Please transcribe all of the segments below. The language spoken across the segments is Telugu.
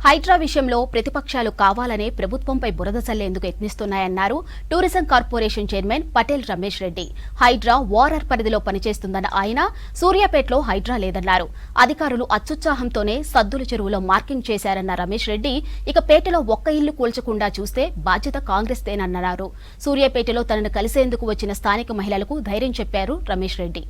హైడ్రా విషయంలో ప్రతిపక్షాలు కావాలనే ప్రభుత్వంపై బురద చల్లేందుకు యత్నిస్తున్నాయన్నారు tourism corporation chairman Patel Ramesh Reddy. HYDRAA వారర్ పరిధిలో పనిచేస్తుందన్న ఆయన సూర్యాపేటలో హైడ్రా లేదన్నారు. అధికారులు అత్యుత్సాహంతోనే సద్దుల చెరువులో మార్కింగ్ చేశారన్న రమేష్ రెడ్డి ఇక పేటలో ఒక్క ఇల్లు కూల్చకుండా చూస్తే బాధ్యత కాంగ్రెస్దేనన్నారు. సూర్యాపేటలో తనను కలిసేందుకు వచ్చిన స్థానిక మహిళలకు ధైర్యం చెప్పారు రమేష్ రెడ్డి.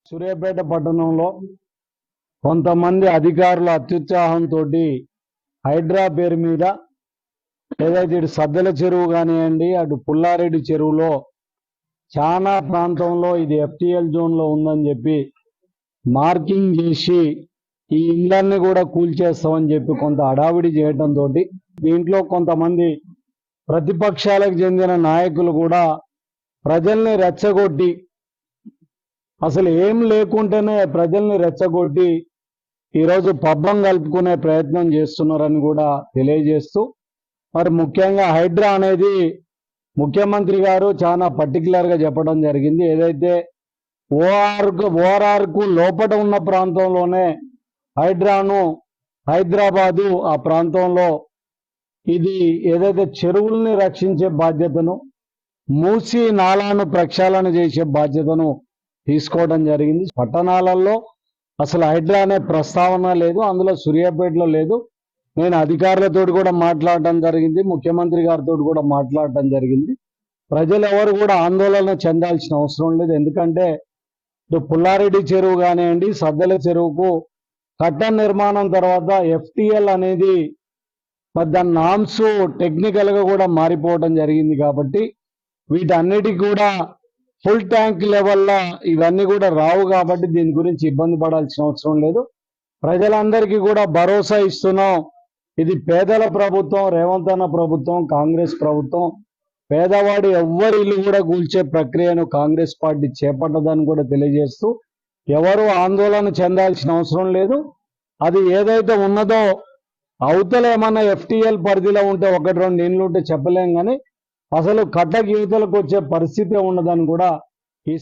సూర్యాపేట పట్టణంలో కొంతమంది అధికారుల అత్యుత్సాహంతో హైడ్రా పేరు మీద ఏదైతే ఇటు సద్దల చెరువు కానివ్వండి, అటు పుల్లారెడ్డి చెరువులో చాలా ప్రాంతంలో ఇది ఎఫ్టీఎల్ జోన్లో ఉందని చెప్పి మార్కింగ్ చేసి ఈ ఇళ్లన్నీ కూడా కూల్చేస్తామని చెప్పి కొంత హడావిడి చేయడంతో దీంట్లో కొంతమంది ప్రతిపక్షాలకు చెందిన నాయకులు కూడా ప్రజల్ని రెచ్చగొట్టి అసలు ఏం లేకుంటేనే ప్రజల్ని రెచ్చగొట్టి ఈరోజు పబ్బం కలుపుకునే ప్రయత్నం చేస్తున్నారని కూడా తెలియజేస్తూ, మరి ముఖ్యంగా హైడ్రా అనేది ముఖ్యమంత్రి గారు చాలా పర్టికులర్గా చెప్పడం జరిగింది. ఏదైతే ఓఆర్కు లోపల ఉన్న ప్రాంతంలోనే హైడ్రాను హైదరాబాదు ఆ ప్రాంతంలో ఇది ఏదైతే చెరువుల్ని రక్షించే బాధ్యతను, మూసి నాలాను ప్రక్షాళన చేసే బాధ్యతను తీసుకోవడం జరిగింది. పట్టణాలలో అసలు హైడ్రా అనే ప్రస్తావన లేదు, అందులో సూర్యాపేటలో లేదు. నేను అధికారులతో కూడా మాట్లాడటం జరిగింది, ముఖ్యమంత్రి గారితో కూడా మాట్లాడటం జరిగింది. ప్రజలు ఎవరు కూడా ఆందోళన చెందాల్సిన అవసరం లేదు. ఎందుకంటే ఇటు పుల్లారెడ్డి చెరువు కానివ్వండి, సద్దల చెరువుకు కట్ట నిర్మాణం తర్వాత ఎఫ్టీఎల్ అనేది మరి దాని నామ్స్ టెక్నికల్గా కూడా మారిపోవడం జరిగింది. కాబట్టి వీటన్నిటికి కూడా ఫుల్ ట్యాంక్ లెవెల్లో ఇవన్నీ కూడా రావు. కాబట్టి దీని గురించి ఇబ్బంది పడాల్సిన అవసరం లేదు. ప్రజలందరికీ కూడా భరోసా ఇస్తున్నాం. ఇది పేదల ప్రభుత్వం, రేవంత్ అన్న ప్రభుత్వం, కాంగ్రెస్ ప్రభుత్వం. పేదవాడి ఎవ్వరి ఇల్లు కూడా కూల్చే ప్రక్రియను కాంగ్రెస్ పార్టీ చేపట్టదని కూడా తెలియజేస్తూ, ఎవరు ఆందోళన చెందాల్సిన అవసరం లేదు. అది ఏదైతే ఉన్నదో అవతల ఏమన్నా ఎఫ్టీఎల్ పరిధిలో ఉంటే ఒకటి రెండు ఇండ్లు ఉంటే చెప్పలేం, కానీ అసలు కట్టకి యువతలకు వచ్చే పరిస్థితి ఉండదని కూడా ఈ